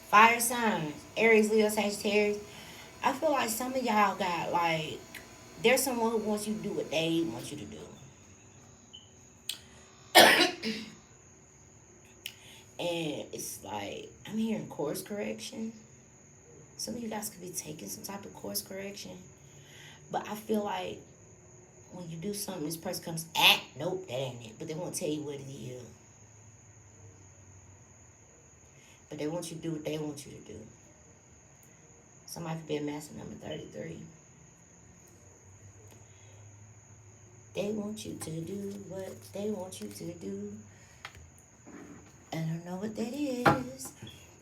Fire signs, Aries, Leo, Sagittarius. I feel like some of y'all got like, there's someone who wants you to do what they want you to do. And it's like, I'm hearing course correction. Some of you guys could be taking some type of course correction. But I feel like when you do something, this person comes, nope, that ain't it. But they won't tell you what it is. But they want you to do what they want you to do. Somebody could be a master number 33. They want you to do what they want you to do. I don't know what that is.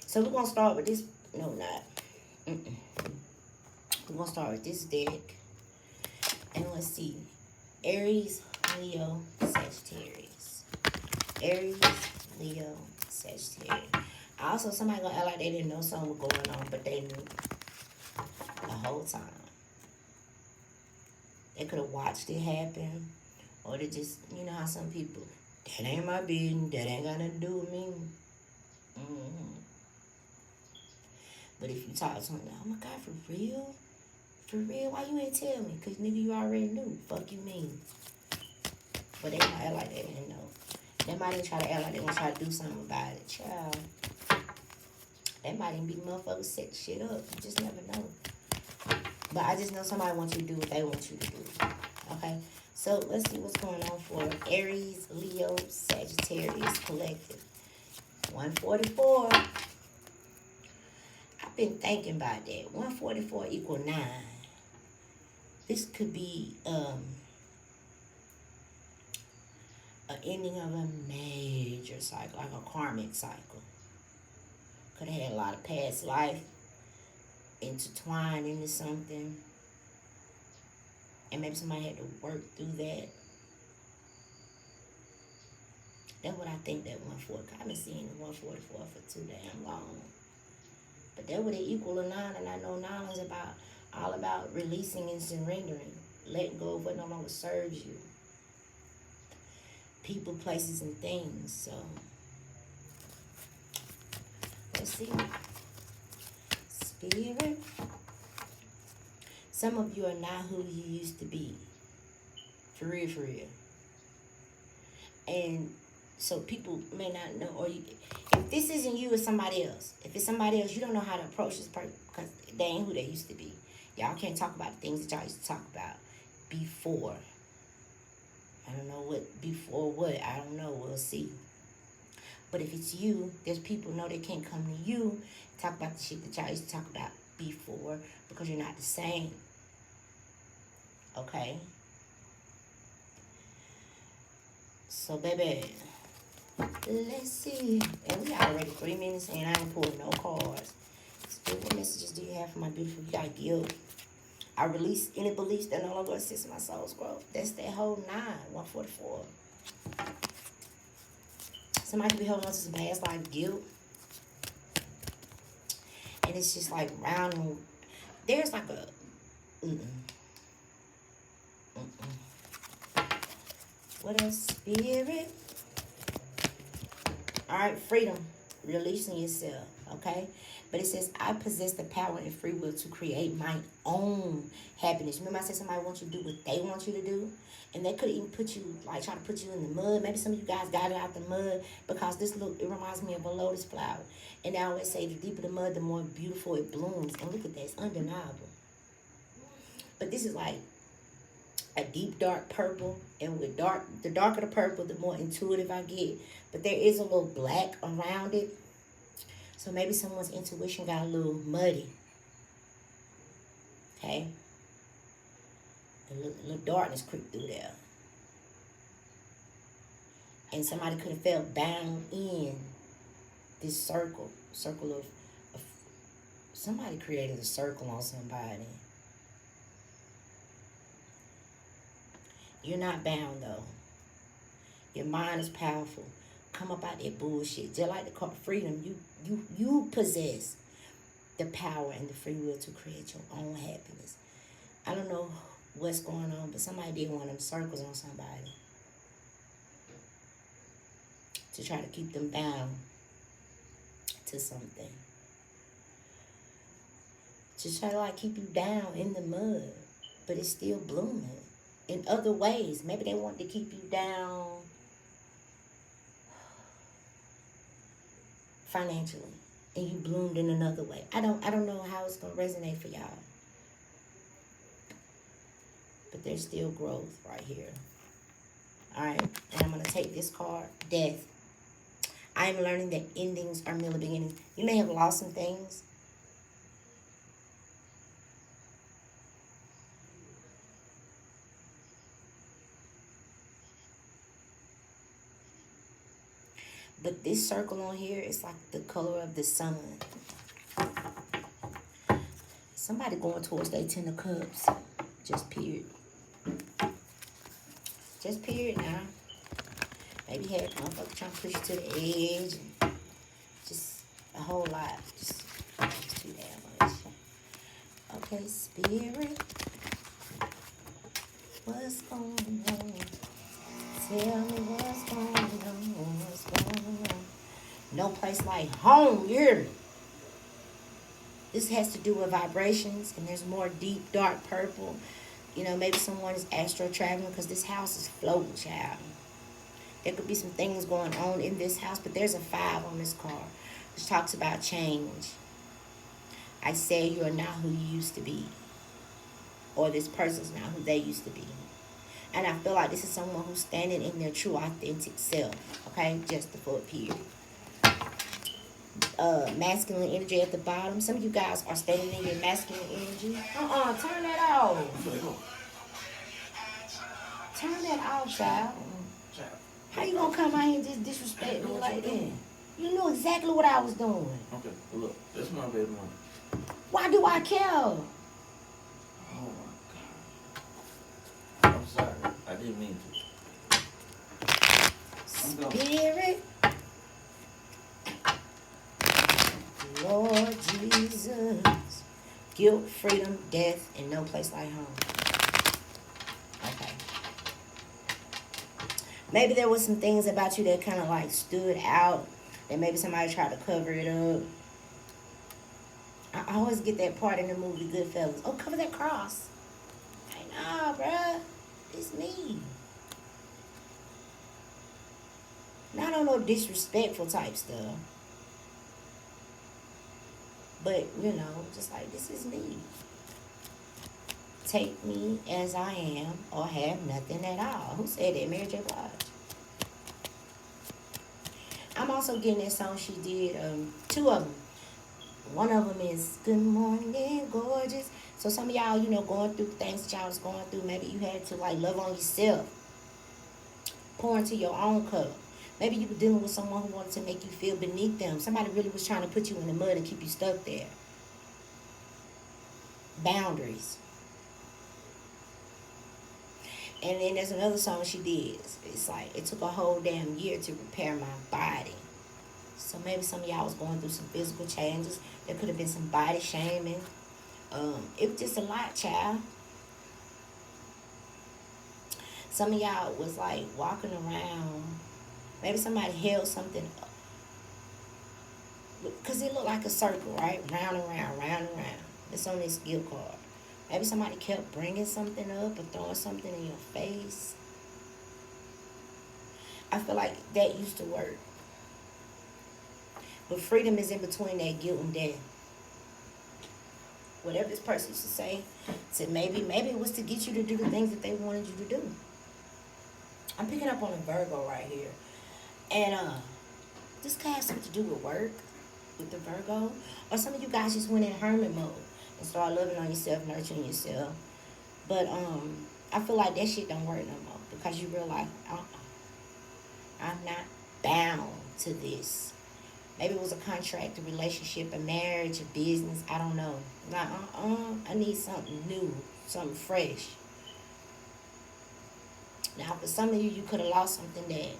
So we're going to start with this. No, not. Mm-mm. We're going to start with this deck. And let's see. Aries, Leo, Sagittarius. Aries, Leo, Sagittarius. Also, somebody going to act like they didn't know something was going on, but they knew the whole time. They could have watched it happen. Or they just, you know how some people, that ain't my business. That ain't got nothing to do with me. Mm-hmm. But if you talk to someone, oh my God, for real? For real? Why you ain't tell me? Because nigga, you already knew. Fuck you mean. But they might act like they didn't know. They might even try to act like they gonna try to do something about it. Child. They might even be motherfuckers set shit up. You just never know. But I just know somebody wants you to do what they want you to do. Okay? So let's see what's going on for Aries, Leo, Sagittarius collective. 144. I've been thinking about that. 144 equal 9. This could be an ending of a major cycle, like a karmic cycle. Could have had a lot of past life intertwined into something. And maybe somebody had to work through that. That's what I think that 144. I've been seeing the 144 for too damn long. But that would equal a 9, and I know 9 is all about releasing and surrendering. Letting go of what no longer serves you. People, places, and things. So, let's see. Spirit. Some of you are not who you used to be. For real, for real. And so people may not know, or you, if this isn't you, it's somebody else. If it's somebody else, you don't know how to approach this person because they ain't who they used to be. Y'all can't talk about the things that y'all used to talk about before. I don't know what before what. I don't know. We'll see. But if it's you, there's people know they can't come to you talk about the shit that y'all used to talk about before because you're not the same. Okay? So, baby, let's see. And we already 3 minutes in. I ain't pulled no cards. Spirit, what messages do you have for my beautiful? You got guilt. I release any beliefs that no longer assist in my soul's growth. That's that whole 9, 144. Somebody could be holding on to some past life guilt. And it's just like round and there's like a what else? Spirit. Alright, freedom. Releasing yourself. Okay? But it says, I possess the power and free will to create my own happiness. Remember I said somebody wants you to do what they want you to do? And they could even put you, like try to put you in the mud. Maybe some of you guys got it out the mud because this look, it reminds me of a lotus flower. And they always say the deeper the mud, the more beautiful it blooms. And look at that, it's undeniable. But this is like a deep dark purple. And with the darker the purple, the more intuitive I get. But there is a little black around it. So maybe someone's intuition got a little muddy. Okay? A little darkness creeped through there. And somebody could have felt bound in this circle of somebody created a circle on somebody. You're not bound though. Your mind is powerful. Come up out that bullshit. Just like the card freedom, you possess the power and the free will to create your own happiness. I don't know what's going on, but somebody did one of them circles on somebody to try to keep them bound to something. Just try to like keep you down in the mud, but it's still blooming in other ways. Maybe they want to keep you down financially, and you bloomed in another way. I don't know how it's gonna resonate for y'all, but there's still growth right here. All right, and I'm gonna take this card, Death. I am learning that endings are merely beginnings. You may have lost some things. But this circle on here is like the color of the sun. Somebody going towards their 10 of cups. Just period. Just period now. Maybe had motherfucker trying to push you to the edge. And just a whole lot. Just too damn much. Okay, Spirit. What's going on? Tell me what's going on. What's going on? No place like home, you hear me? This has to do with vibrations, and there's more deep, dark purple. You know, maybe someone is astro traveling because this house is floating, child. There could be some things going on in this house, but there's a 5 on this card, which talks about change. I say you are not who you used to be, or this person's not who they used to be. And I feel like this is someone who's standing in their true, authentic self, okay? Just for a period. Masculine energy at the bottom. Some of you guys are standing in your masculine energy. Turn that off. Turn that off, child. How you gonna come out here and just disrespect me like that? You knew exactly what I was doing. Okay, well, look, that's my bedroom. Why do I care? Oh my God. I'm sorry. I didn't mean to. Spirit. Lord Jesus. Guilt, freedom, death, and no place like home. Okay. Maybe there was some things about you that kind of like stood out. That maybe somebody tried to cover it up. I always get that part in the movie Goodfellas. Oh, cover that cross. Like, nah, bruh. It's me. Not on no disrespectful type stuff. But, you know, just like, this is me. Take me as I am or have nothing at all. Who said that? Mary J. Blige. I'm also getting that song she did, 2 of them. One of them is Good Morning, Gorgeous. So some of y'all, you know, going through things that y'all was going through. Maybe you had to, like, love on yourself. Pour into your own cup. Maybe you were dealing with someone who wanted to make you feel beneath them. Somebody really was trying to put you in the mud and keep you stuck there. Boundaries. And then there's another song she did. It's like, it took a whole damn year to repair my body. So maybe some of y'all was going through some physical changes. There could have been some body shaming. It was just a lot, child. Some of y'all was like walking around. Maybe somebody held something up. Because it looked like a circle, right? Round and round, round and round. It's on this guilt card. Maybe somebody kept bringing something up or throwing something in your face. I feel like that used to work. But freedom is in between that guilt and death. Whatever this person used to say, said maybe it was to get you to do the things that they wanted you to do. I'm picking up on a Virgo right here. And this could have something to do with work, with the Virgo. Or some of you guys just went in hermit mode and started loving on yourself, nurturing yourself. But I feel like that shit don't work no more. Because you realize, I'm not bound to this. Maybe it was a contract, a relationship, a marriage, a business. I don't know. Like, I need something new, something fresh. Now, for some of you, you could have lost something that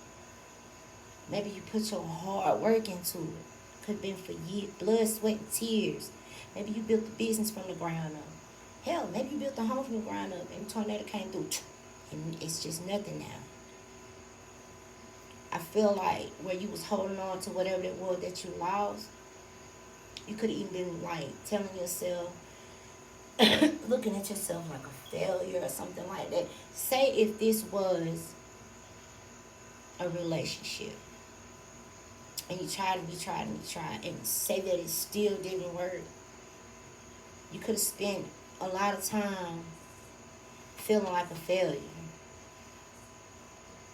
maybe you put your hard work into it. Could have been for years, blood, sweat, and tears. Maybe you built the business from the ground up. Hell, maybe you built the home from the ground up and tornado came through. And it's just nothing now. I feel like where you was holding on to whatever it was that you lost, you could have even been like telling yourself, looking at yourself like a failure or something like that. Say if this was a relationship and you tried and you tried and you tried and say that it still didn't work, you could have spent a lot of time feeling like a failure.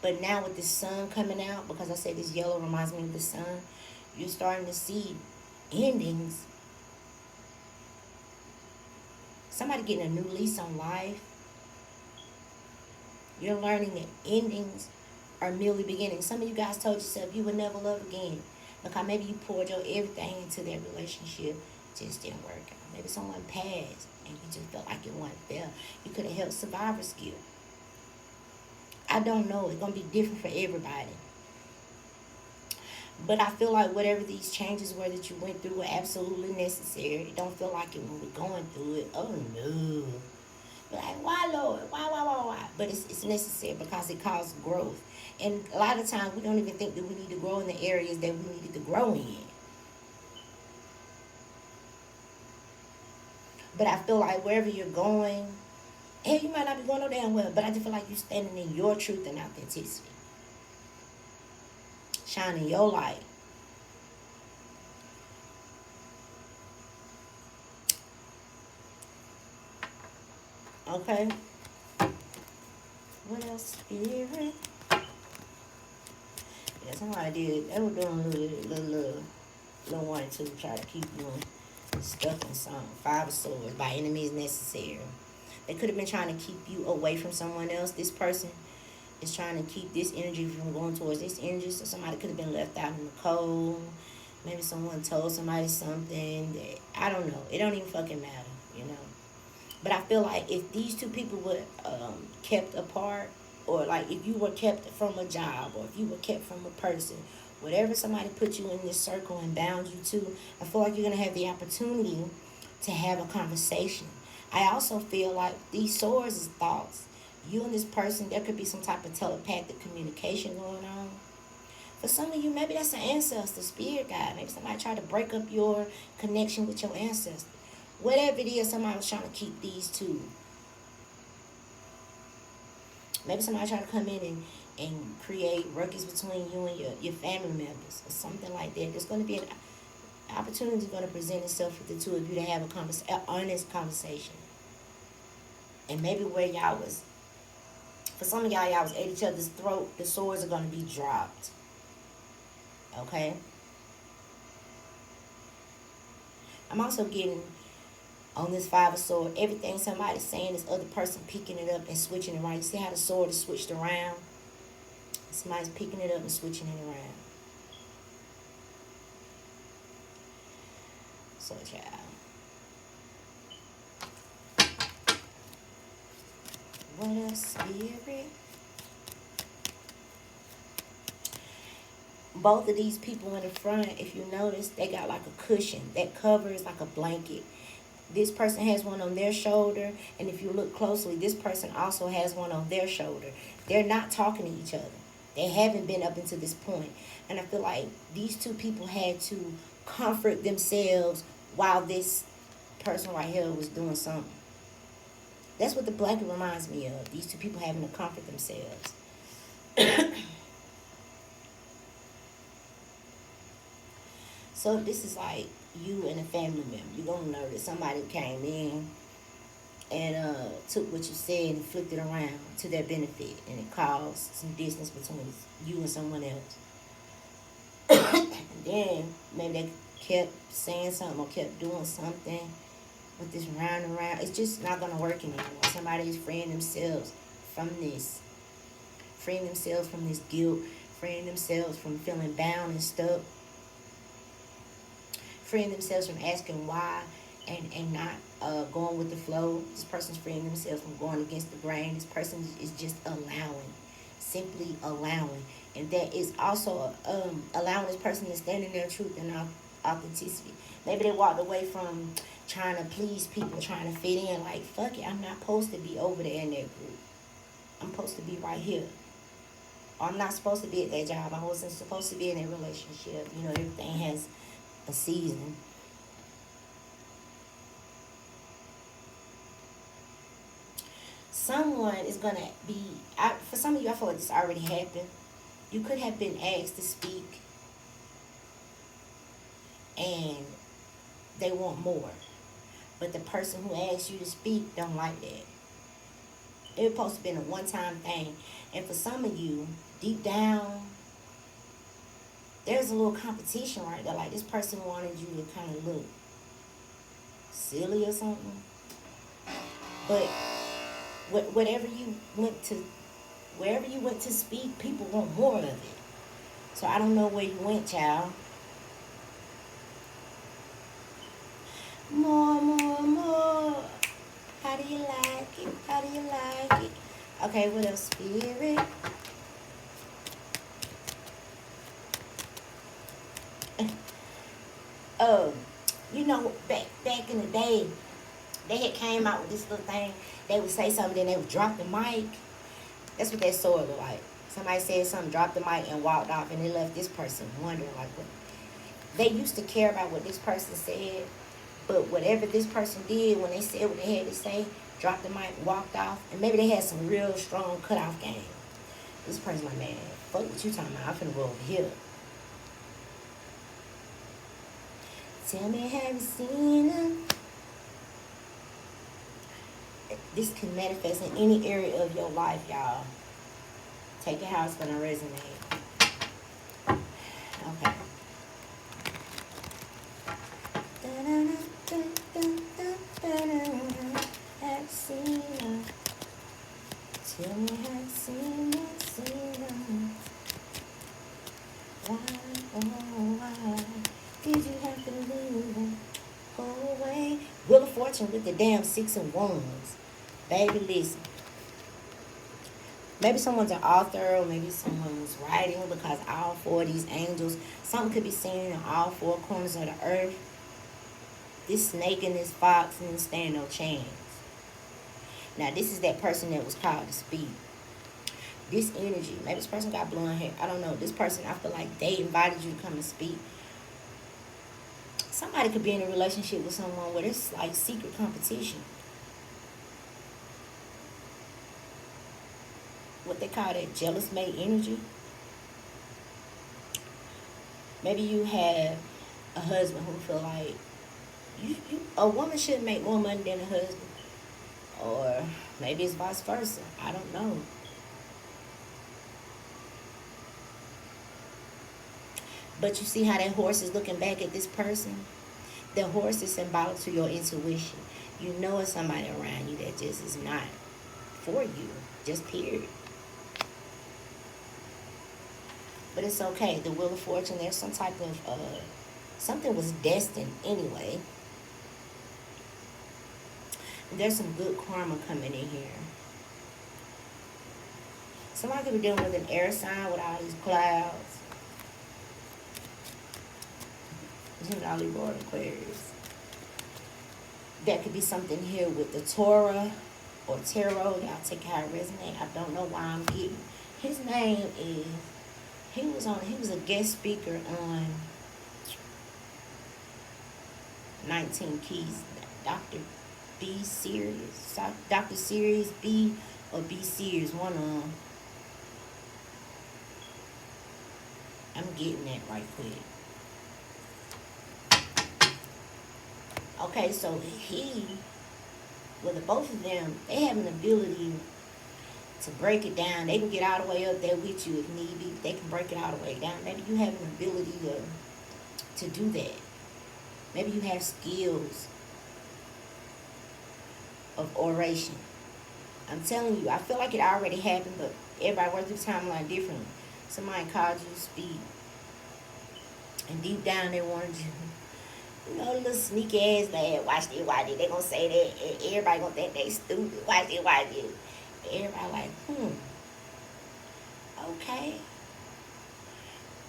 But now with the sun coming out, because I said this yellow reminds me of the sun, you're starting to see endings. Somebody getting a new lease on life. You're learning that endings are merely beginnings. Some of you guys told yourself you would never love again because maybe you poured your everything into that relationship, just didn't work out. Maybe someone passed and you just felt like it wasn't fair. You could have helped survivor skill. I don't know. It's going to be different for everybody. But I feel like whatever these changes were that you went through were absolutely necessary. It don't feel like it when we're going through it. Oh, no. Like, why, Lord? Why? But it's necessary because it causes growth. And a lot of times we don't even think that we need to grow in the areas that we needed to grow in. But I feel like wherever you're going, hell, you might not be going no damn well, but I just feel like you're standing in your truth and authenticity. Shining your light. Okay? What else, Spirit? Yeah, somebody did. They were doing a little one to try to keep you stuck in something. Five of Swords, by any means necessary. They could have been trying to keep you away from someone else. This person is trying to keep this energy from going towards this energy. So somebody could have been left out in the cold. Maybe someone told somebody something that, I don't know. It don't even fucking matter, you know. But I feel like if these two people were kept apart, or like if you were kept from a job, or if you were kept from a person, whatever somebody put you in this circle and bound you to, I feel like you're going to have the opportunity to have a conversation. I also feel like these swords is thoughts. You and this person, there could be some type of telepathic communication going on. For some of you, maybe that's an ancestor, spirit guide. Maybe somebody tried to break up your connection with your ancestor. Whatever it is, somebody was trying to keep these two. Maybe somebody tried to come in and create ruckus between you and your family members or something like that. There's going to be an opportunity going to present itself for the two of you to have an honest conversation. And maybe where y'all was, for some of y'all was at each other's throat, the swords are going to be dropped. Okay? I'm also getting on this Five of Swords, everything somebody's saying, this other person picking it up and switching it around. You see how the sword is switched around? Somebody's picking it up and switching it around. So, child. What else, Spirit? Both of these people in the front, if you notice, they got like a cushion. That cover is like a blanket. This person has one on their shoulder, and if you look closely, this person also has one on their shoulder. They're not talking to each other. They haven't been up until this point. And I feel like these two people had to comfort themselves while this person right here was doing something. That's what the blanket reminds me of. These two people having to comfort themselves. So this is like you and a family member. You're going to know that somebody came in and took what you said and flipped it around to their benefit. And it caused some distance between you and someone else. And then maybe they kept saying something or kept doing something with this round and round. It's just not going to work anymore. Somebody is freeing themselves from this. Freeing themselves from this guilt. Freeing themselves from feeling bound and stuck. Freeing themselves from asking why and not going with the flow. This person's freeing themselves from going against the grain. This person is just allowing. Simply allowing. And that is also allowing this person to stand in their truth and authenticity. Maybe they walked away from trying to please people, trying to fit in. Like, fuck it, I'm not supposed to be over there in that group. I'm supposed to be right here. Or I'm not supposed to be at that job. I wasn't supposed to be in that relationship. You know, everything has a season. someone is going to be, for some of you, I feel like this already happened. You could have been asked to speak and they want more. But the person who asked you to speak don't like that. It was supposed to have been a one-time thing. And for some of you, deep down, there's a little competition right there. Like, this person wanted you to kind of look silly or something. But whatever you went to, wherever you went to speak, people want more of it. So I don't know where you went, child. More, more, more. How do you like it? How do you like it? Okay, what else, Spirit? You know, back in the day, they had came out with this little thing. They would say something, then they would drop the mic. That's what that sword looked like. Somebody said something, dropped the mic, and walked off, and they left this person wondering, like, what? They used to care about what this person said, but whatever this person did, when they said what they had to say, dropped the mic, walked off, and maybe they had some real strong cutoff game. This person like, man, fuck what you talking about. I'm finna go over here. Tell me, have you seen him? This can manifest in any area of your life, y'all. Take it how it's gonna resonate. Okay. Have seen him. Tell me, have seen him. Why, oh, why did you have to leave him? Go away. Wheel of Fortune with the damn 6 of Wands. Baby, listen. Maybe someone's an author, or maybe someone's writing, because all four of these angels, something could be seen in all four corners of the earth. This snake and this fox didn't stand no chance. Now, this is that person that was called to speak. This energy, maybe this person got blonde hair. I don't know. This person, I feel like they invited you to come and speak. Somebody could be in a relationship with someone where it's like secret competition. What they call that jealous mate energy. Maybe you have a husband who feel like a woman should make more money than a husband. Or maybe it's vice versa. I don't know. But you see how that horse is looking back at this person? The horse is symbolic to your intuition. You know it's somebody around you that just is not for you. Just period. But it's okay. The Wheel of Fortune, there's some type of, something was destined anyway. There's some good karma coming in here. Somebody could be dealing with an air sign with all these clouds. All these Lord Aquarius. That could be something here with the Torah or tarot. Y'all take how it resonates. I don't know why I'm getting. His name is, he was a guest speaker on 19 Keys. Dr. B Series. Dr. Series B or B Series. One of them. I'm getting that right quick. Okay, so the both of them, they have an ability to break it down. They can get all the way up there with you if need be. They can break it all the way down. Maybe you have an ability to do that. Maybe you have skills of oration. I'm telling you, I feel like it already happened, but everybody works through the timeline differently. Somebody called you to speak, and deep down they wanted you. You know, little sneaky ass lad, watch this, they gonna say that, and everybody gonna think they stupid, watch this. Everybody like, okay.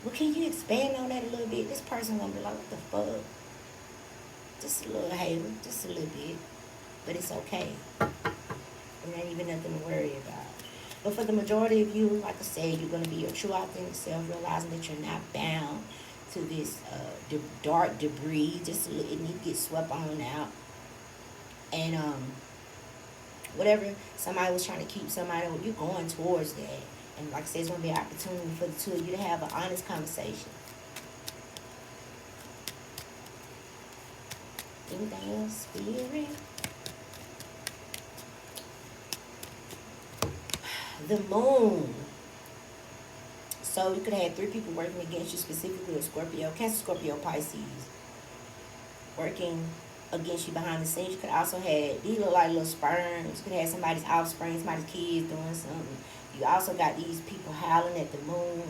Well, can you expand on that a little bit? This person gonna be like, what the fuck? Just a little hater, just a little bit. But it's okay. It ain't even nothing to worry about. But for the majority of you, like I said, you're gonna be your true authentic self, realizing that you're not bound to this dark debris. Just it need to get swept on out. And whatever somebody was trying to keep somebody, you're going towards that. And like I said, it's going to be an opportunity for the two of you to have an honest conversation. Anything else, Spirit? The moon. So you could have had 3 people working against you, specifically a Scorpio, Cancer, Scorpio, Pisces, working against you behind the scenes. You could also have, these look like little sperms. You could have somebody's offspring, somebody's kids doing something. You also got these people howling at the moon.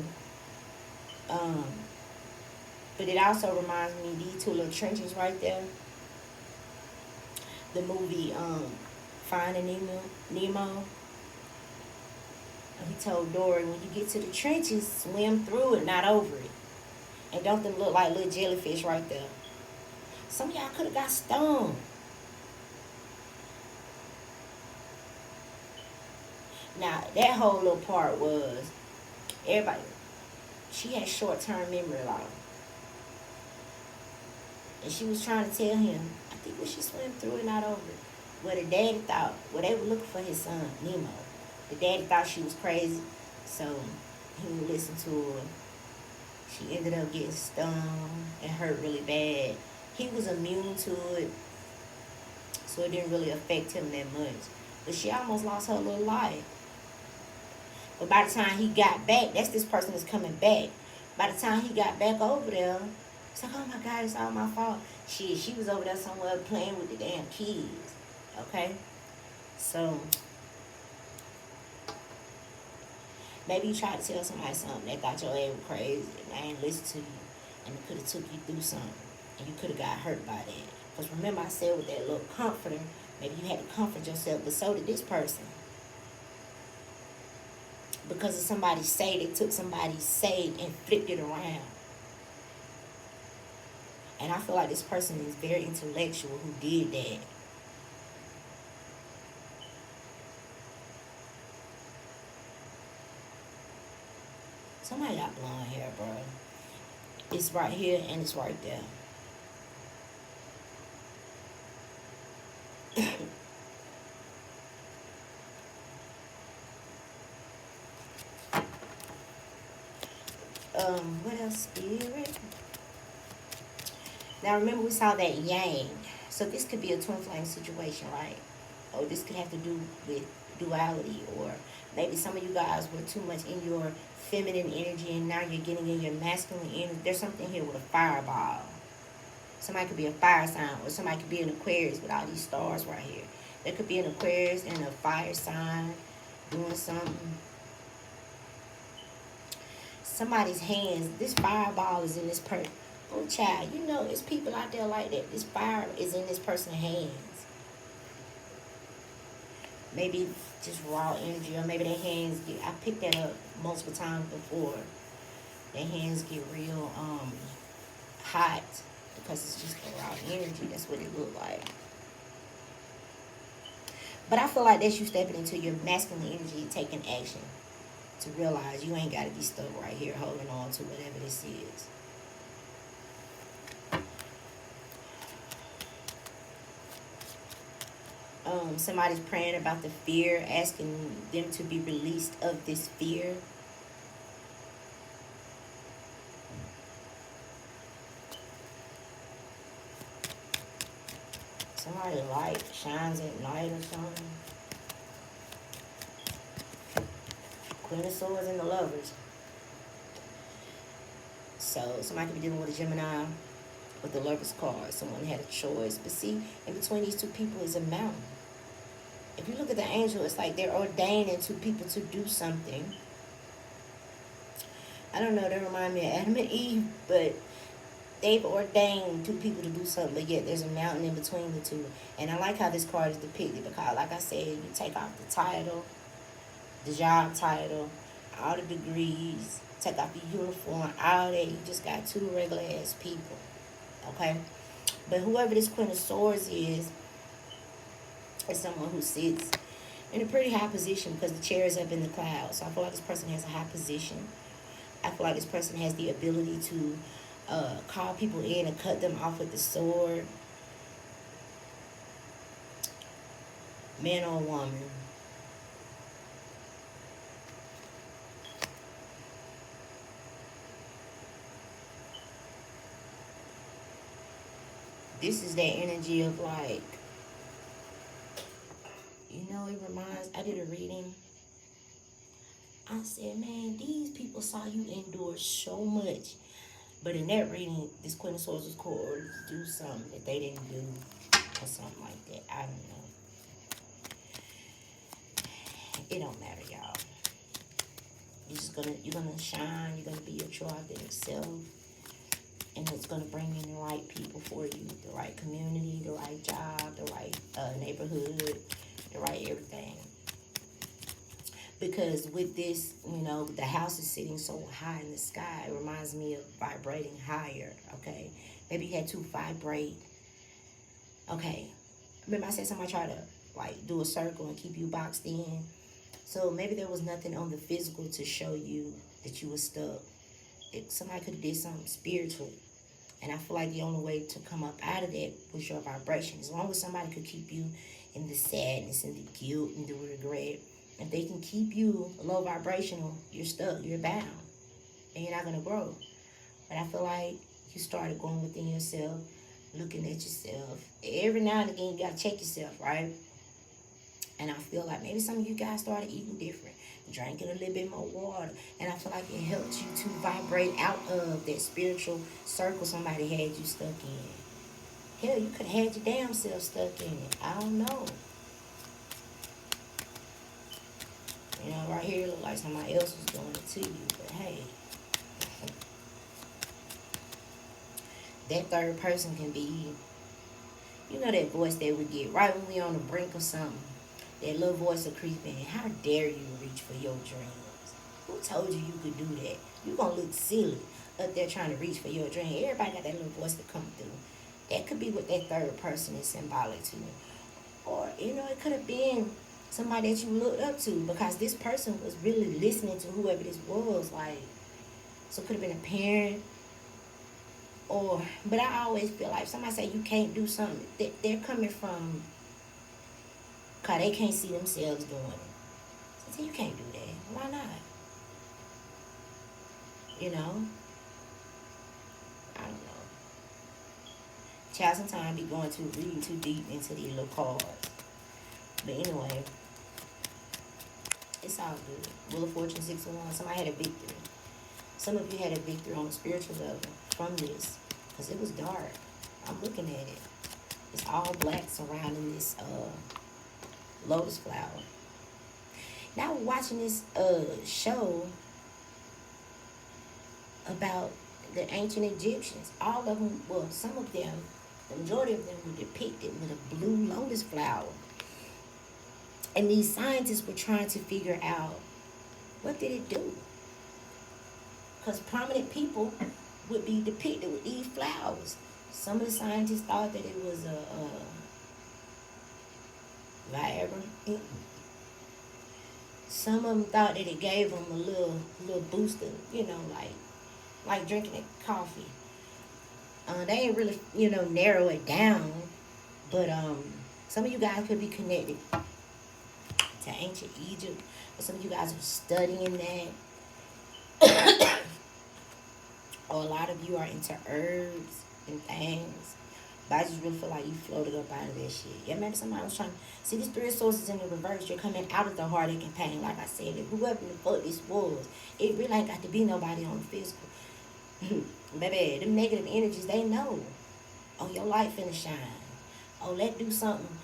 But it also reminds me, these 2 little trenches right there. The movie Finding Nemo. He told Dory, when you get to the trenches, swim through it, not over it. And don't them look like little jellyfish right there. Some of y'all could have got stung. Now, that whole little part was, everybody, she had short-term memory loss. And she was trying to tell him, I think we should swim through it, not over it. Well, the daddy thought, well, they were looking for his son, Nemo. The daddy thought she was crazy, so he would listen to her. She ended up getting stung and hurt really bad. He was immune to it, so it didn't really affect him that much. But she almost lost her little life. But by the time he got back, that's this person that's coming back. By the time he got back over there, it's like, oh my God, it's all my fault. She was over there somewhere playing with the damn kids. Okay? So maybe you tried to tell somebody something. They thought your ass was crazy and they ain't listen to you. And it could have took you through something. And you could have got hurt by that. Because remember I said with that little comforter, maybe you had to comfort yourself, but so did this person. Because of somebody's say, they took somebody's say and flipped it around. And I feel like this person is very intellectual who did that. Somebody got blonde hair, bro. It's right here and it's right there. What else, Spirit? Now remember we saw that yang. So this could be a twin flame situation, right? Or this could have to do with duality, or maybe some of you guys were too much in your feminine energy and now you're getting in your masculine energy. There's something here with a fireball. Somebody could be a fire sign, or somebody could be an Aquarius with all these stars right here. There could be an Aquarius and a fire sign doing something. Somebody's hands, this fireball is in this person. Oh, child, you know, it's people out there like that. This fire is in this person's hands. Maybe just raw energy, or maybe their hands get, I picked that up multiple times before. Their hands get real hot because it's just the raw energy. That's what it looked like. But I feel like that's you stepping into your masculine energy and taking action to realize you ain't got to be stuck right here holding on to whatever this is. Somebody's praying about the fear, asking them to be released of this fear. Somebody's light shines at night or something. Queen of Swords and the Lovers. So somebody could be dealing with a Gemini with the Lovers card. Someone had a choice. But see, in between these two people is a mountain. If you look at the angel, it's like they're ordaining two people to do something. I don't know, they remind me of Adam and Eve, but they've ordained two people to do something, but yet there's a mountain in between the two. And I like how this card is depicted because, like I said, you take off the title, the job title, all the degrees, take off the uniform, all that. You just got two regular ass people, okay? But whoever this Queen of Swords is someone who sits in a pretty high position because the chair is up in the clouds. So I feel like this person has a high position. I feel like this person has the ability to call people in and cut them off with the sword. Man or woman. This is that energy of like, it reminds, I did a reading. I said, man, these people saw you endure so much. But in that reading, this Queen of Swords was called to do something that they didn't do or something like that. I don't know. It don't matter, y'all. You're gonna shine, you're gonna be your true authentic self. And it's gonna bring in the right people for you, the right community, the right job, the right neighborhood, the right everything. Because with this, the house is sitting so high in the sky. It reminds me of vibrating higher, okay? Maybe you had to vibrate. Okay. Remember I said somebody tried to, like, do a circle and keep you boxed in? So maybe there was nothing on the physical to show you that you were stuck. Somebody could have did something spiritual. And I feel like the only way to come up out of that was your vibration. As long as somebody could keep you in the sadness and the guilt and the regret, if they can keep you low vibrational, you're stuck, you're bound, and you're not going to grow. But I feel like you started going within yourself, looking at yourself. Every now and again, you got to check yourself, right? And I feel like maybe some of you guys started eating different, drinking a little bit more water. And I feel like it helped you to vibrate out of that spiritual circle somebody had you stuck in. Hell, you could have had your damn self stuck in it. I don't know. Right here, it look like somebody else was doing it to you. But hey, that third person can be, that voice that we get right when we on the brink of something. That little voice will creep in. How dare you reach for your dreams? Who told you you could do that? You gonna look silly up there trying to reach for your dream. Everybody got that little voice to come through. That could be what that third person is symbolic to. Or, it could have been somebody that you looked up to, because this person was really listening to whoever this was. Like, so it could have been a parent. But I always feel like if somebody say you can't do something, they're coming from, because they can't see themselves doing it. So you can't do that. Why not? I don't know. Child, sometimes be going reading too deep into these little cards. But anyway, it's all good. Wheel of Fortune 6 of Wands. Somebody had a victory. Some of you had a victory on a spiritual level from this, because it was dark. I'm looking at it. It's all black surrounding this lotus flower. Now we're watching this show about the ancient Egyptians. All of them, well, some of them, the majority of them were depicted with a blue lotus flower. And these scientists were trying to figure out, what did it do? Because prominent people would be depicted with these flowers. Some of the scientists thought that it was a Viagra. Some of them thought that it gave them a little booster, like drinking a coffee. They ain't really, narrow it down. But some of you guys could be connected to ancient Egypt. Or some of you guys are studying that. Or a lot of you are into herbs and things. But I just really feel like you floated up out of that shit. Yeah, maybe somebody was trying to see these 3 of Swords in the reverse. You're coming out of the heartache and pain. Like I said, whoever the fuck this was, it really ain't got to be nobody on the physical. Baby, them negative energies, they know. Oh, your light finna shine. Oh, let's do something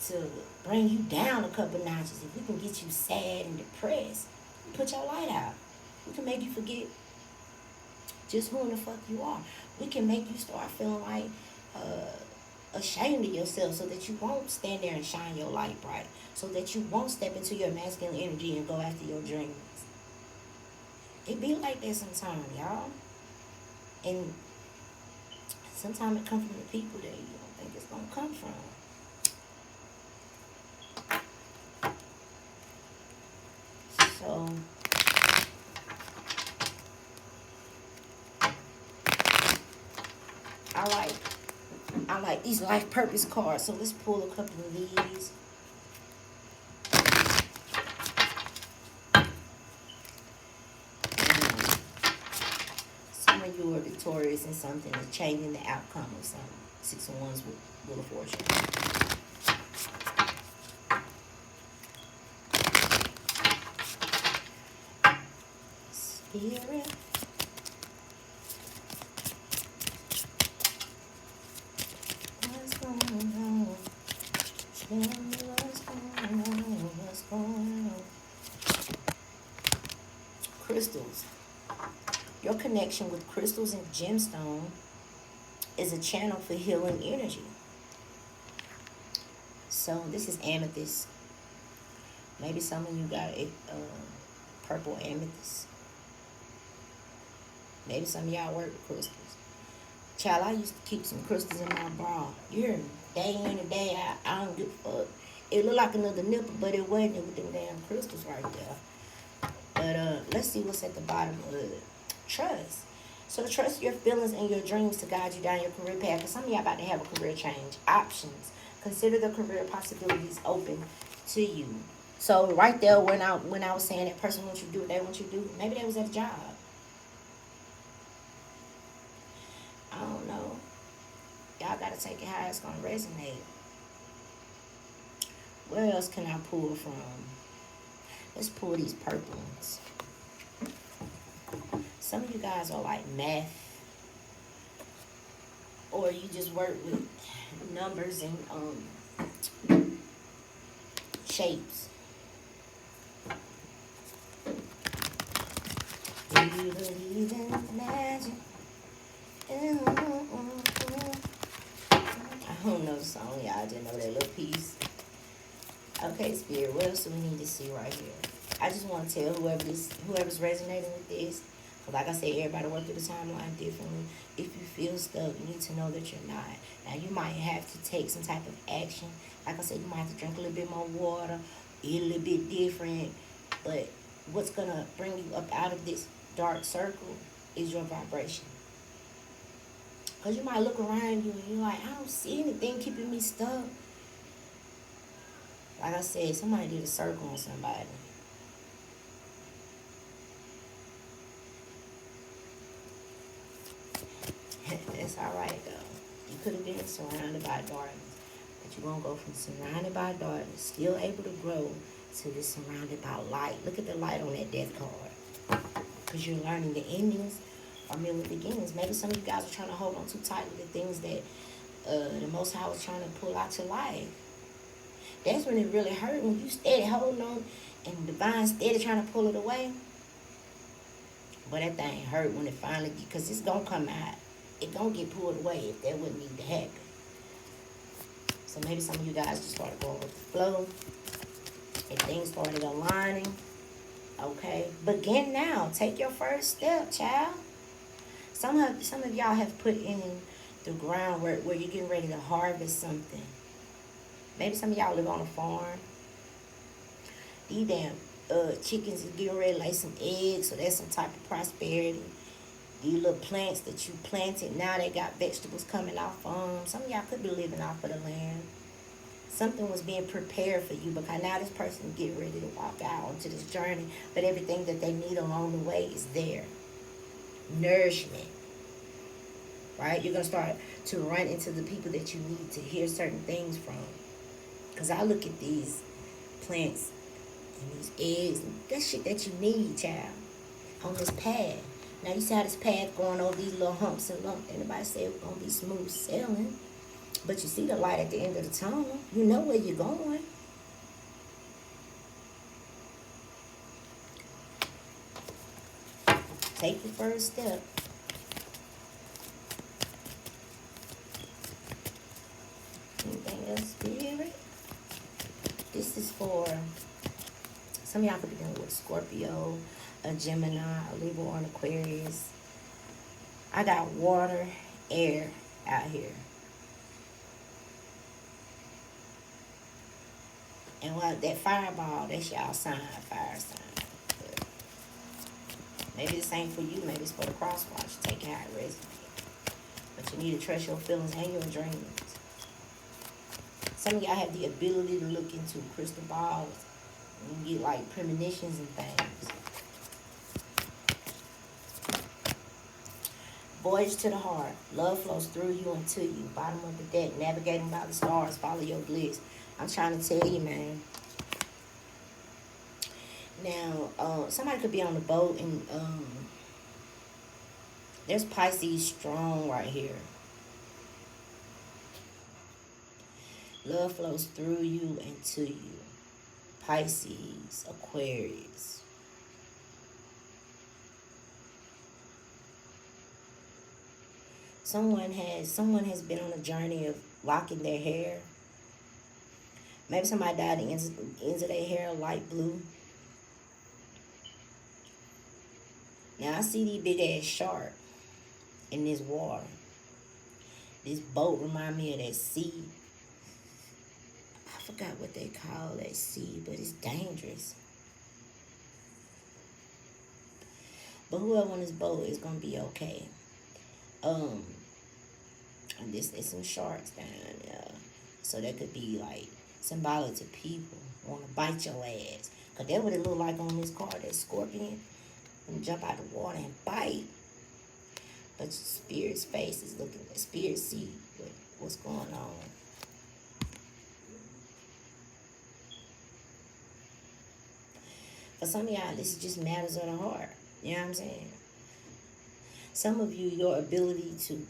to bring you down a couple notches. If we can get you sad and depressed, put your light out. We can make you forget just who in the fuck you are. We can make you start feeling like ashamed of yourself, so that you won't stand there and shine your light bright, so that you won't step into your masculine energy and go after your dreams. It be like that sometimes, y'all. And sometimes it comes from the people that you don't think it's gonna come from. So I like these life purpose cards. So let's pull a couple of these. victorious in something, and changing the outcome of something. 6 of Wands with Wheel of Fortune. Spirit. What's going on? Tell me what's going on. What's going on? Crystals. Your connection with crystals and gemstone is a channel for healing energy. So this is amethyst. Maybe some of you got a purple amethyst. Maybe some of y'all work with crystals. Child, I used to keep some crystals in my bra. You hear me? Day in and day out. I don't give a fuck. It looked like another nipple, but it wasn't. It was them damn crystals right there. But let's see what's at the bottom of it. Trust. So trust your feelings and your dreams to guide you down your career path. Because some of y'all about to have a career change. Options. Consider the career possibilities open to you. So right there, when I was saying that person wants you to do what they want you to do, maybe they was at a job. I don't know. Y'all gotta take it how it's gonna resonate. Where else can I pull from? Let's pull these purple ones. Some of you guys are like math, or you just work with numbers and shapes. Do you believe in magic? I don't know the song, y'all. I just know that little piece. Okay, Spirit, what else do we need to see right here? I just want to tell whoever's resonating with this, because like I said, everybody work through the timeline differently. If you feel stuck, you need to know that you're not. Now, you might have to take some type of action. Like I said, you might have to drink a little bit more water, eat a little bit different. But what's going to bring you up out of this dark circle is your vibration. Because you might look around you and you're like, I don't see anything keeping me stuck. Like I said, somebody did a circle on somebody. That's all right, though. You could have been surrounded by darkness. But you're going to go from surrounded by darkness, still able to grow, to this surrounded by light. Look at the light on that death card. Because you're learning the endings are merely beginnings. Maybe some of you guys are trying to hold on too tightly to things that the Most High was trying to pull out your life. That's when it really hurt, when you steady holding on and divine steady trying to pull it away. But that thing hurt when it finally, because it's going to come out. It's going to get pulled away if that wouldn't need to happen. So maybe some of you guys just started going with the flow. And things started aligning. Okay? Begin now. Take your first step, child. Some of y'all have put in the groundwork where you're getting ready to harvest something. Maybe some of y'all live on a farm. These damn chickens is getting ready to lay some eggs, so that's some type of prosperity. These little plants that you planted, now they got vegetables coming off them. Some of y'all could be living off of the land. Something was being prepared for you, because now this person getting ready to walk out onto this journey, but everything that they need along the way is there. Nourishment. Right? You're going to start to run into the people that you need to hear certain things from. Because I look at these plants and these eggs, and that's shit that you need, child, on this path. Now, you see how this path going over these little humps and lumps. Anybody say it's going to be smooth sailing. But you see the light at the end of the tunnel. You know where you're going. Take your first step. Anything else, Spirit? This is for some of y'all could be dealing with Scorpio, a Gemini, a Libra, or an Aquarius. I got water, air out here. And what that fireball, that's y'all sign, fire sign. But maybe this ain't for you. Maybe it's for the crosswatch. Take it how it resonates. But you need to trust your feelings and your dreams. Some of y'all have the ability to look into crystal balls and get like premonitions and things. Voyage to the heart. Love flows through you and to you. Bottom of the deck. Navigating by the stars. Follow your bliss. I'm trying to tell you, man. Now, somebody could be on the boat and there's Pisces strong right here. Love flows through you and to you. Pisces, Aquarius. Someone has been on a journey of locking their hair. Maybe somebody dyed the ends of their hair light blue. Now I see these big ass shark in this water. This boat remind me of that sea. I forgot what they call that sea, but it's dangerous. But whoever on this boat is gonna be okay. And there's some sharks down there, so that could be like symbolic to people want to bite your ass. Cause that's what it look like on this card. That scorpion and jump out the water and bite. But Spirit's face is looking. Spirit see what's going on. For some of y'all, this is just matters of the heart. You know what I'm saying? Some of you, your ability to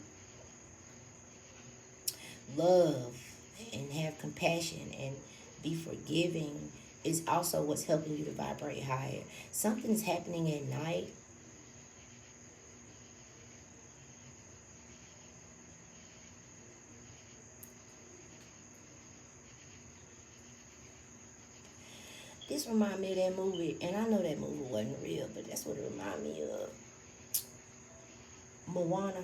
love and have compassion and be forgiving is also what's helping you to vibrate higher. Something's happening at night. This reminds me of that movie, and I know that movie wasn't real, but that's what it reminded me of. Moana.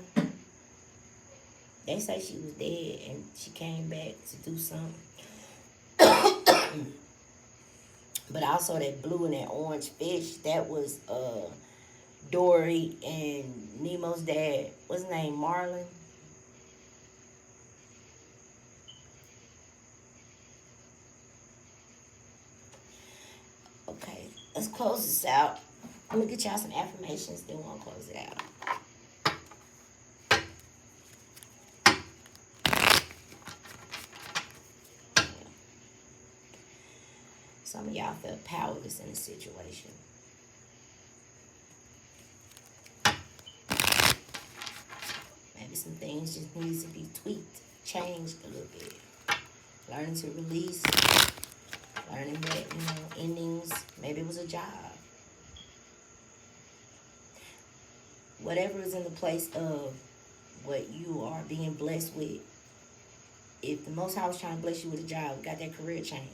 They say she was dead and she came back to do something. But also that blue and that orange fish, that was Dory and Nemo's dad. What's his name? Marlin. Okay, let's close this out. I'm gonna get y'all some affirmations, then we'll close it out. Some of y'all felt powerless in a situation. Maybe some things just need to be tweaked, changed a little bit. Learning to release. Learning that, endings. Maybe it was a job. Whatever is in the place of what you are being blessed with. If the Most High was trying to bless you with a job, got that career change,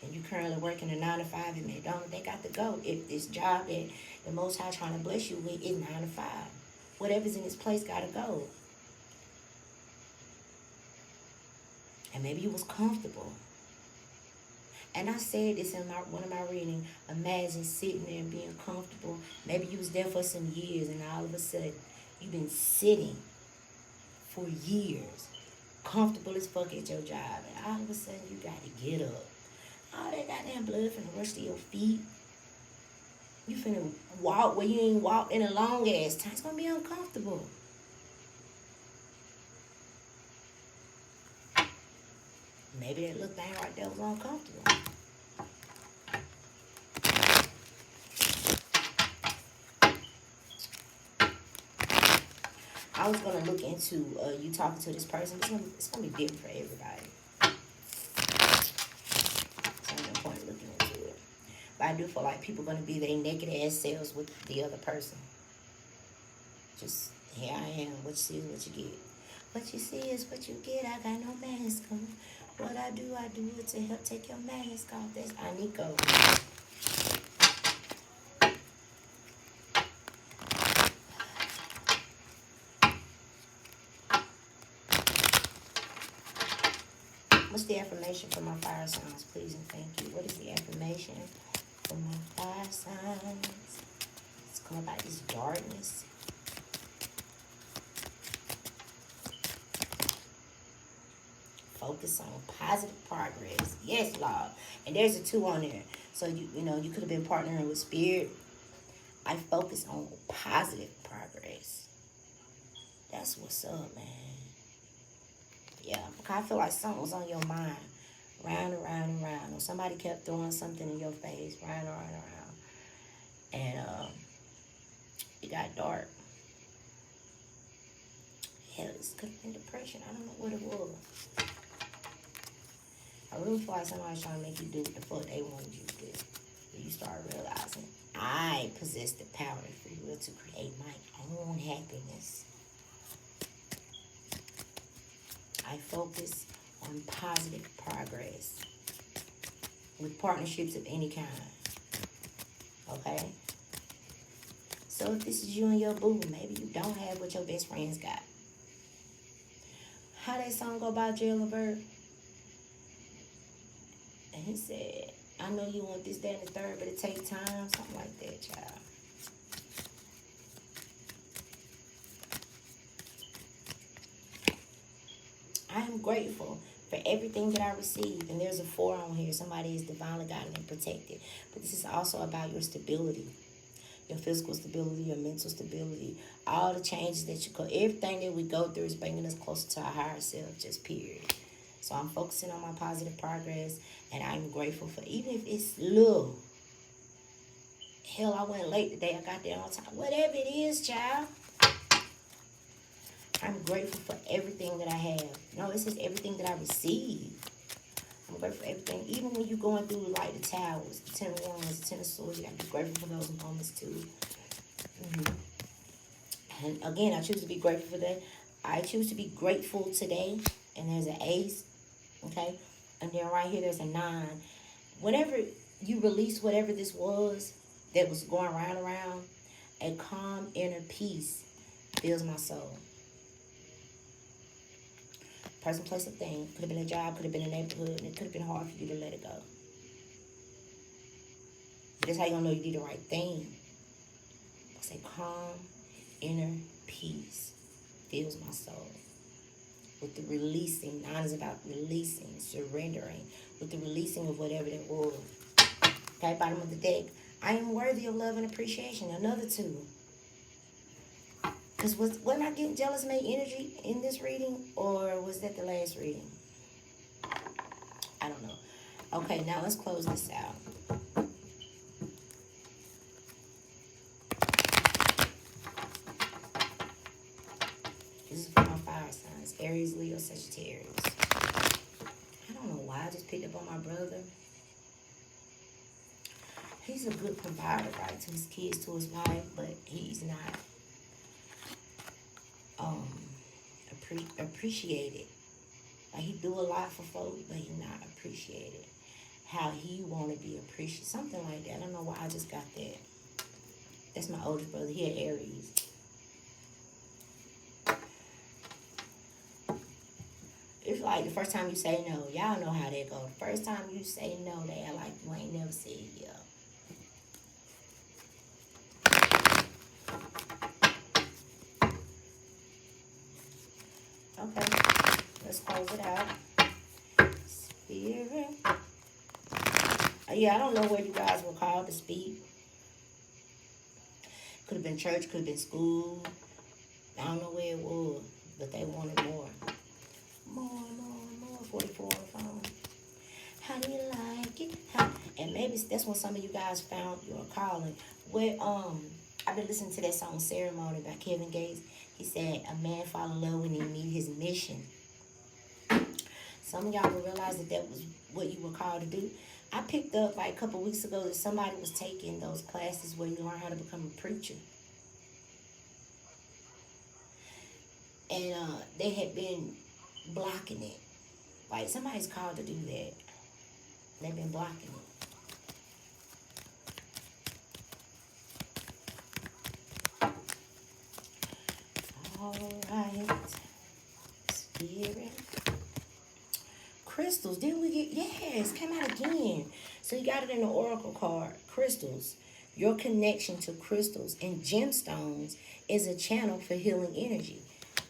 and you currently working a 9 to 5 and they got to go. If this job that the Most High trying to bless you with is 9 to 5, whatever's in this place got to go. And maybe you was comfortable. And I said this in one of my readings. Imagine sitting there and being comfortable. Maybe you was there for some years, and all of a sudden you've been sitting for years, comfortable as fuck at your job, and all of a sudden you got to get up. All that goddamn blood finna rush to your feet. You finna walk where you ain't walked in a long ass time. It's gonna be uncomfortable. Maybe that little thing right there was uncomfortable. I was gonna look into you talking to this person. It's gonna be different for everybody. But I do feel like people are going to be their naked ass selves with the other person. Just, here I am. What you see is what you get. What you see is what you get. I got no mask on. What I do it to help take your mask off. That's Aniko. What's the affirmation for my fire signs, please and thank you? What is the affirmation for my fire signs? It's coming about this darkness. Focus on positive progress. Yes, Lord. And there's a 2 on there. So you could have been partnering with Spirit. I focus on positive progress. That's what's up, man. Yeah, because I feel like something was on your mind. Round and round and round. Or somebody kept throwing something in your face. Round and round and round. And it got dark. Hell, this could have been depression. I don't know what it was. I really feel like somebody's trying to make you do what the fuck they wanted you to do. And you start realizing, I possess the power and free will to create my own happiness. I focus on positive progress with partnerships of any kind. Okay? So if this is you and your boo, maybe you don't have what your best friends got. How that song go by Jail Bird? And he said, I know you want this, that, and the third, but it takes time. Something like that, child. I am grateful for everything that I received. And there's a 4 on here. Somebody is divinely guided and protected. But this is also about your stability. Your physical stability, your mental stability. All the changes that you go. Everything that we go through is bringing us closer to our higher self, just period. So I'm focusing on my positive progress. And I'm grateful for, even if it's little. Hell, I went late today. I got there on time. Whatever it is, child. I'm grateful for everything that I have. No, it says everything that I receive. I'm grateful for everything. Even when you're going through like the towers, the 10 of Wands, the 10 of Swords, you got to be grateful for those moments too. And again, I choose to be grateful for that. I choose to be grateful today. And there's an ace. Okay? And then right here, there's a 9. Whenever you release whatever this was that was going round and round, a calm inner peace fills my soul. Person, place, or thing. Could have been a job, could have been a neighborhood, and it could have been hard for you to let it go. But that's how you're going to know you did the right thing. It's a calm inner peace fills my soul. With the releasing, 9 is about releasing, surrendering, with the releasing of whatever that was. Okay, bottom of the deck. I am worthy of love and appreciation. Another 2. Because wasn't I getting jealous made energy in this reading? Or was that the last reading? I don't know. Okay, now let's close this out. This is for my fire signs. Aries, Leo, Sagittarius. I don't know why I just picked up on my brother. He's a good provider, right? To his kids, to his wife. But he's not appreciated. Like, he do a lot for folks, but he not appreciated. How he want to be appreciated. Something like that. I don't know why I just got that. That's my oldest brother. He had Aries. It's like the first time you say no. Y'all know how that go. The first time you say no, they are like you ain't never said yeah. Okay, let's close it out. Spirit. Yeah, I don't know where you guys were called to speak. Could have been church, could have been school. I don't know where it was, but they wanted more. More. 44 on the phone. How do you like it? And maybe that's when some of you guys found your calling. Where I've been listening to that song Ceremony by Kevin Gates. He said a man fall in love when he meet his mission. Some of y'all will realize that was what you were called to do. I picked up like a couple weeks ago that somebody was taking those classes where you learn how to become a preacher. And they had been blocking it. Like, somebody's called to do that. They've been blocking it. All right. Spirit. Crystals. Didn't we get... Yes, came out again. So you got it in the oracle card. Crystals. Your connection to crystals and gemstones is a channel for healing energy.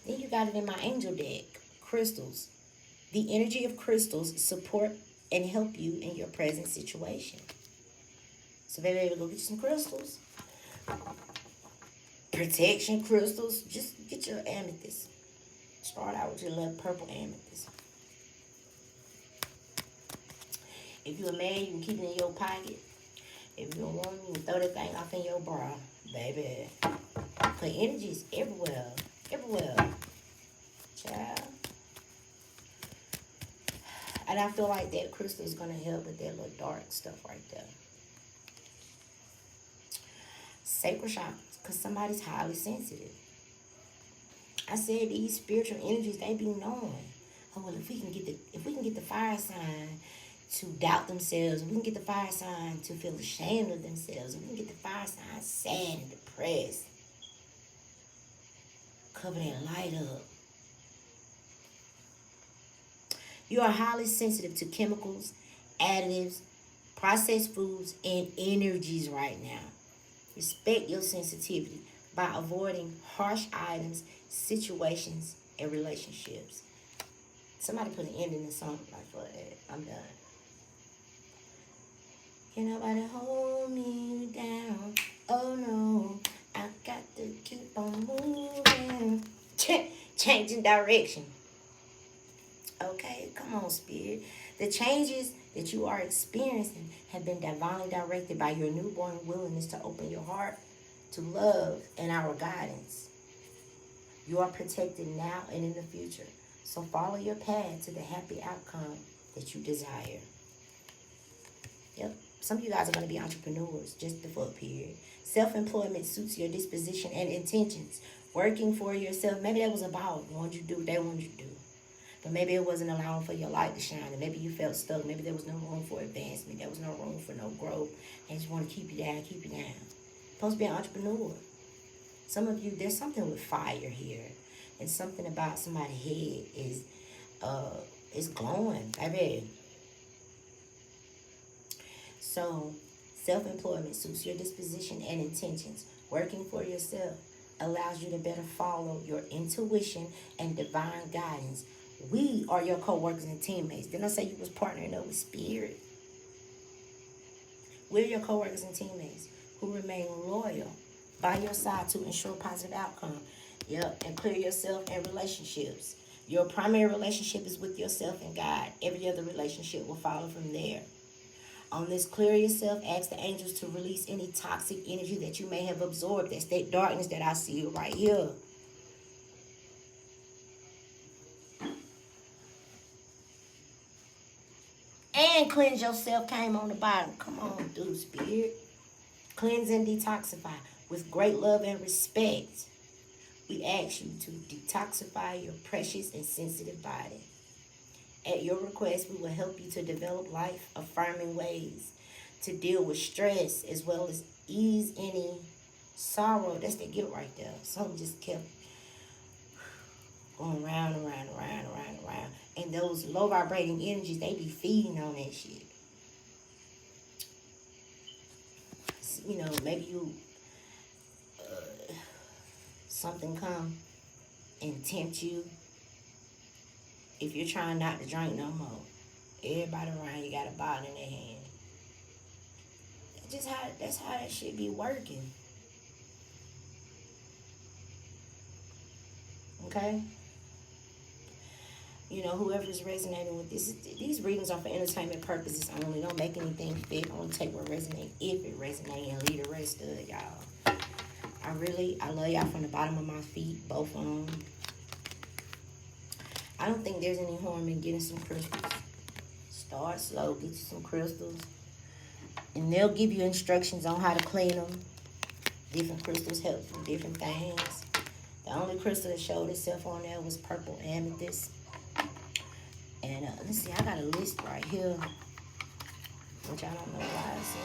Then you got it in my angel deck. Crystals. The energy of crystals support and help you in your present situation. So baby, go get you some crystals. protection crystals. Just get your amethyst. Start out with your little purple amethyst. If you're mad, you can keep it in your pocket. If you don't want it, you can throw that thing off in your bra, baby. Cause energy's everywhere. Everywhere. Child. And I feel like that crystal is going to help with that little dark stuff right there. Sacral chakras, because somebody's highly sensitive. I said these spiritual energies, they be knowing. Oh, well, if we can get the fire sign to doubt themselves, if we can get the fire sign to feel ashamed of themselves, if we can get the fire sign sad and depressed, cover that light up. You are highly sensitive to chemicals, additives, processed foods, and energies right now. Respect your sensitivity by avoiding harsh items, situations, and relationships. Somebody put an end in the song like for that. I'm done. Can nobody hold me down? Oh no, I got to keep on moving. Changing direction. Okay, come on, Spirit. The changes that you are experiencing have been divinely directed by your newborn willingness to open your heart to love and our guidance. You are protected now and in the future. So follow your path to the happy outcome that you desire. Yep. Some of you guys are going to be entrepreneurs just for a period. Self-employment suits your disposition and intentions. Working for yourself, maybe that was about what you do, what they wanted you to do. But maybe it wasn't allowing for your light to shine. And maybe you felt stuck. Maybe there was no room for advancement. There was no room for no growth. They just want to keep you down, keep you down. You're supposed to be an entrepreneur. Some of you, there's something with fire here. And something about somebody's head is glowing, baby. So, self-employment suits your disposition and intentions. Working for yourself allows you to better follow your intuition and divine guidance. We are your co-workers and teammates. Didn't I say you was partnering up with Spirit? We're your co-workers and teammates who remain loyal by your side to ensure positive outcome. Yep, and clear yourself and relationships. Your primary relationship is with yourself and God. Every other relationship will follow from there. On this clear yourself, ask the angels to release any toxic energy that you may have absorbed. That's that darkness that I see right here. And cleanse yourself came on the bottom. Come on, dude, Spirit. Cleanse and detoxify with great love and respect. We ask you to detoxify your precious and sensitive body. At your request, we will help you to develop life-affirming ways to deal with stress as well as ease any sorrow. That's the guilt right there. Something just kept going round and round and round and round and round. And those low vibrating energies, they be feeding on that shit. You know, maybe you something come and tempt you. If you're trying not to drink no more, everybody around you got a bottle in their hand. That's how that shit be working. Okay? You know, whoever's resonating with this, these readings are for entertainment purposes only. Don't make anything fit. Only take what resonates if it resonates and leave the rest of it, y'all. I love y'all from the bottom of my feet, both of them. I don't think there's any harm in getting some crystals. Start slow, get you some crystals. And they'll give you instructions on how to clean them. Different crystals help for different things. The only crystal that showed itself on there was purple amethyst. And let's see, I got a list right here, which I don't know why it's in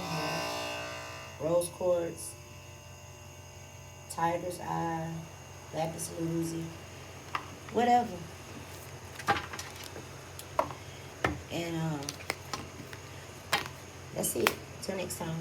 here. Rose quartz, tiger's eye, lapis lazuli, whatever. And that's it. Till next time.